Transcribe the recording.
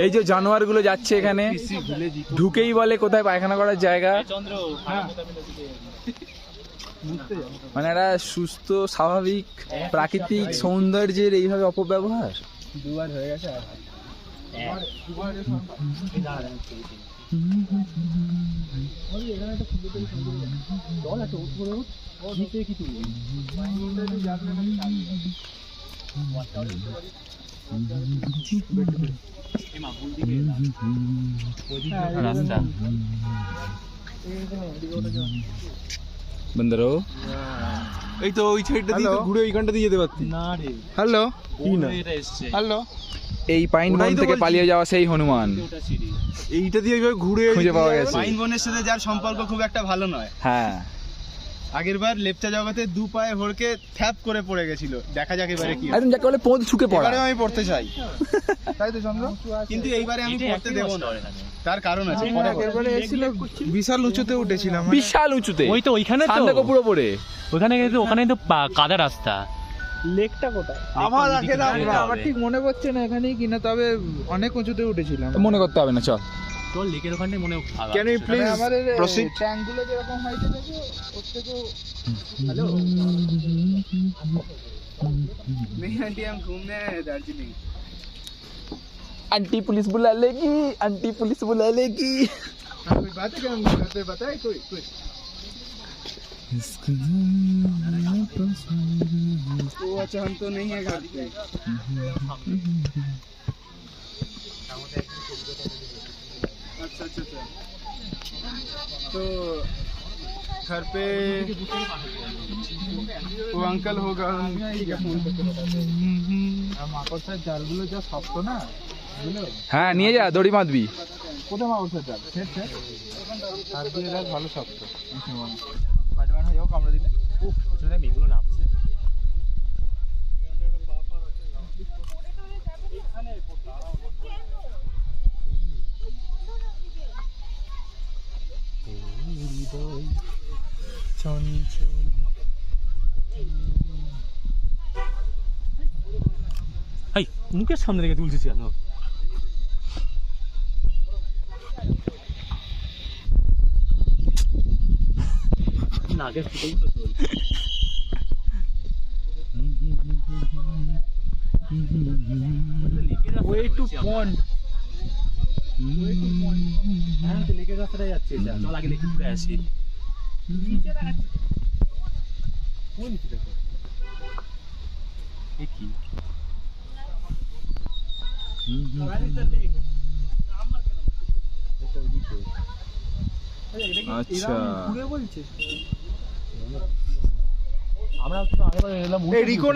এই যে জানোয়ার গুলো যাচ্ছে এখানে, ঢুকেই বলে কোথায় পায়খানা করার জায়গা। মানে একটা সুস্থ স্বাভাবিক প্রাকৃতিক সৌন্দর্যের এইভাবে অপব্যবহার। দুবার হয়ে গেছে। বন্ধুরা এই তো ওই সাইডটা দিয়ে ঘুরে ওইখানটা দিয়ে যেতে পারতি না রে। হ্যালো কি না হ্যালো, এই পাইন বন থেকে পালিয়ে যাওয়া সেই হনুমান এইটা দিয়ে ঘুরে খুঁজে পাওয়া গেছে। পাইন বনের সাথে যার সম্পর্ক খুব একটা ভালো নয়। হ্যাঁ, আগের বার লেপচা জগতে দু পায়ে হড়কে থ্যাপ করে পড়ে গেছিল। দেখা যাক এবারে কি। একদম যাকে বলে পোঁদ ছুকে পড়া। এবারে আমি পড়তে চাই, তাই তো চন্দ্র? কিন্তু এইবারে আমি পড়তে দেব না, তার কারণ আছে। এবারে এসেছিল বিশাল উঁচুতে উঠেছিলাম, বিশাল উঁচুতে। ওই তো ওইখানে তো সান্দাকো পুরো পড়ে ওখানে কিন্তু, ওখানে তো কাদা রাস্তা। লেকটা কোথায় আমার ঠিক মনে পড়ছে না এখানেই কিনা, তবে অনেক উঁচুতে উঠেছিলাম। মনে করতে হবে না, চল। তোর লেকের ওখানটাই মনে ক্যান ইউ প্লিজ আমাদের প্রসিড? ট্যাঙ্কগুলো যেরকম হয়েছে দেখো ওর থেকেও। হ্যালো नहीं आंटी, हम घूमने आए हैं दार्जिलिंग। आंटी पुलिस बुला लेगी, आंटी पुलिस बुला लेगी। कोई बात है क्या? हम करते बताए कोई तो अच्छा, हम तो नहीं है घर पे। अच्छा अच्छा अच्छा, तो घर पे वो अंकल होगा। মাকড়সার জালগুলো যা শক্ত না, হ্যাঁ নিয়ে যা, দড়ি বাঁধবি। কোথায় মাকড়সার জাল? তার দিয়ে দেখ ভালো শক্ত। স্পাইডারম্যান হয়ে যাও কামড়ে দিলে। মেয়েগুলো নামছে। মুখের সামনে থেকে তুলছিস কেন? নাকের ফুটোগুলো তোল। ওয়ে টু পন্ড। হ্যাঁ, তো লেকের রাস্তাটাই যাচ্ছে। চল আগে লেকে ঘুরে আসি। কোন নিচে দেখো এ কি? আচ্ছা, ঘুরে বলছিস? আমরা তো আগেবার এলাম। এই রিকো